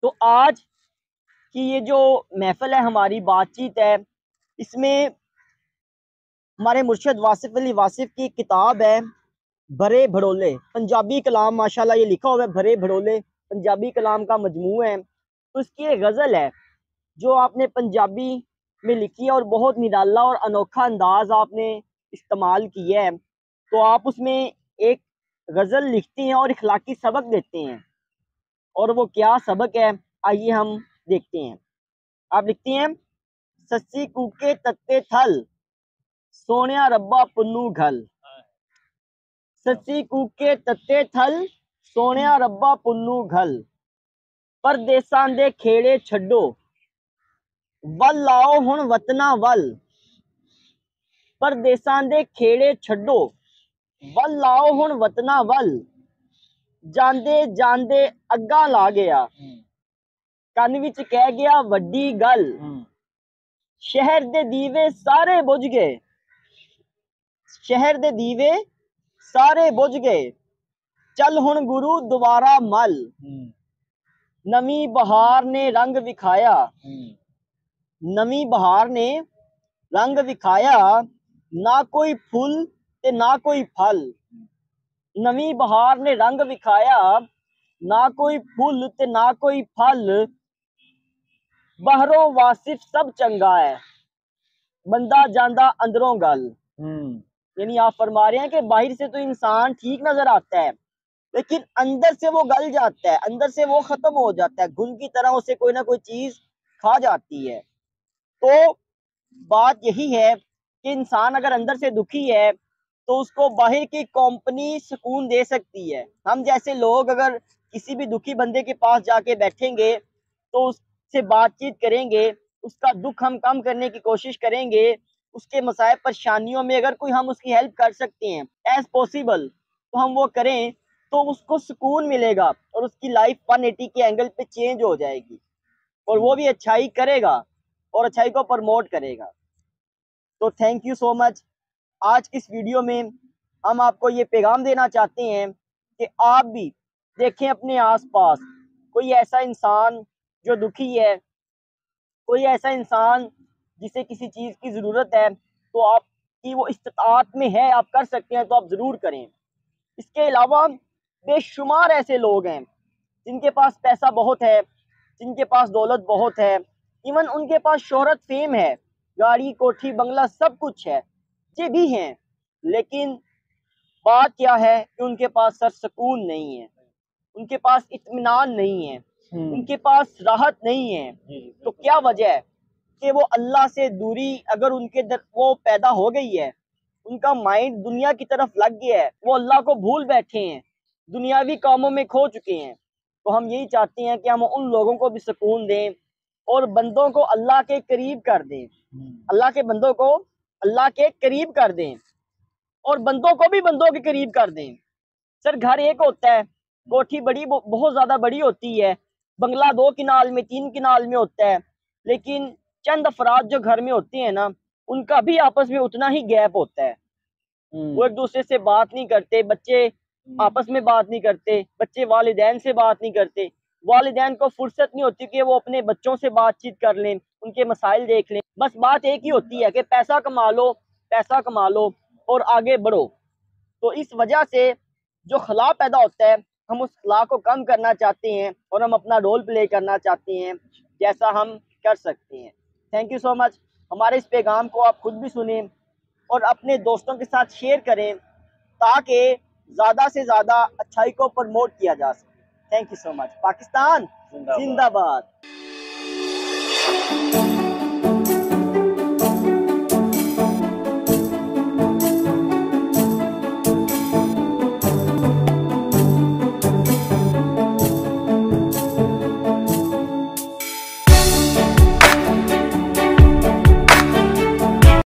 तो आज की ये जो महफिल है, हमारी बातचीत है, इसमें हमारे मुर्शिद वासिफ अली वासिफ की किताब है भरे भड़ोले। पंजाबी कलाम माशाल्लाह ये लिखा हुआ है, भरे भड़ोले पंजाबी कलाम का मजमू है। तो इसकी एक गज़ल है जो आपने पंजाबी में लिखी है और बहुत निराला और अनोखा अंदाज आपने इस्तेमाल किया है। तो आप उसमें एक गज़ल लिखते हैं और इखलाकी सबक देते हैं, और वो क्या सबक है आइए हम देखते हैं। आप लिखते हैं, सस्सी कूके तत्ते थल सोनिया रब्बा पुन्नू घल। सस्सी कूके तत्ते थल सोनिया रब्बा पुन्नू घल। परदेसां दे खेड़े छड्डो वल लाओ हुण वतना वल। परदेसां दे खेड़े छड्डो वल लाओ हुण वतना वल। जांदे जांदे अग्गा ला गया कन विच कह गया वड्डी गल। शहर दे दीवे सारे बुझ गए, शहर दे दीवे सारे बुझ गए। चल हुण गुरु दोबारा मल। नवी बहार ने रंग विखाया, नवी बहार ने रंग विखाया। ना कोई फुल ते ना कोई फल। नवी बहार ने रंग विखाया, ना कोई फुल ते ना कोई फल। बाहरों वासिफ सब चंगा है, बंदा जांदा अंदरों गल। यानी आप फरमा रहे हैं कि बाहर से तो इंसान ठीक नजर आता है, लेकिन अंदर से वो गल जाता है, अंदर से वो खत्म हो जाता है, घुन की तरह उसे कोई ना कोई चीज खा जाती है। तो बात यही है कि इंसान अगर अंदर से दुखी है तो उसको बाहर की कंपनी सुकून दे सकती है। हम जैसे लोग अगर किसी भी दुखी बंदे के पास जाके बैठेंगे तो उससे बातचीत करेंगे, उसका दुख हम कम करने की कोशिश करेंगे, उसके मसाइब परेशानियों में अगर कोई हम उसकी हेल्प कर सकते हैं एज पॉसिबल तो हम वो करें, तो उसको सुकून मिलेगा और उसकी लाइफ 180 के एंगल पे चेंज हो जाएगी और वो भी अच्छाई करेगा और अच्छाई को प्रमोट करेगा। तो थैंक यू सो मच। आज की इस वीडियो में हम आपको ये पैगाम देना चाहते हैं कि आप भी देखें अपने आसपास कोई ऐसा इंसान जो दुखी है, कोई ऐसा इंसान जिसे किसी चीज़ की ज़रूरत है, तो आपकी वो इस्तात में है, आप कर सकते हैं तो आप ज़रूर करें। इसके अलावा बेशुमार ऐसे लोग हैं जिनके पास पैसा बहुत है, जिनके पास दौलत बहुत है, इवन उनके पास शोहरत फेम है, गाड़ी कोठी बंगला सब कुछ है, ये भी हैं, लेकिन बात क्या है कि उनके पास सर सुकून नहीं है, उनके पास इत्मीनान नहीं है, उनके पास राहत नहीं है। तो क्या वजह है कि वो अल्लाह से दूरी अगर उनके वो पैदा हो गई है, उनका माइंड दुनिया की तरफ लग गया है, वो अल्लाह को भूल बैठे हैं, दुनियावी कामों में खो चुके हैं। तो हम यही चाहते हैं कि हम उन लोगों को भी सुकून दें और बंदों को अल्लाह के करीब कर दें, अल्लाह के बंदों को अल्लाह के करीब कर दें और बंदों को भी बंदों के करीब कर दें। सर घर एक होता है, कोठी बड़ी बहुत ज्यादा बड़ी होती है, बंगला 2 किनाल में 3 किनाल में होता है, लेकिन चंद अफराद जो घर में होते हैं ना, उनका भी आपस में उतना ही गैप होता है। वो एक दूसरे से बात नहीं करते, बच्चे आपस में बात नहीं करते, बच्चे वालिदैन से बात नहीं करते, वालिदैन को फुर्सत नहीं होती कि वो अपने बच्चों से बातचीत कर लें, उनके मसाइल देख लें। बस बात एक ही होती है कि पैसा कमा लो, पैसा कमा लो और आगे बढ़ो। तो इस वजह से जो खला पैदा होता है, हम उस खला को कम करना चाहते हैं और हम अपना रोल प्ले करना चाहते हैं, जैसा हम कर सकते हैं। Thank you so much. हमारे इस पैगाम को आप खुद भी सुने और अपने दोस्तों के साथ शेयर करें ताकि ज़्यादा से ज़्यादा अच्छाई को प्रमोट किया जा सके। Thank you so much. Pakistan जिंदाबाद।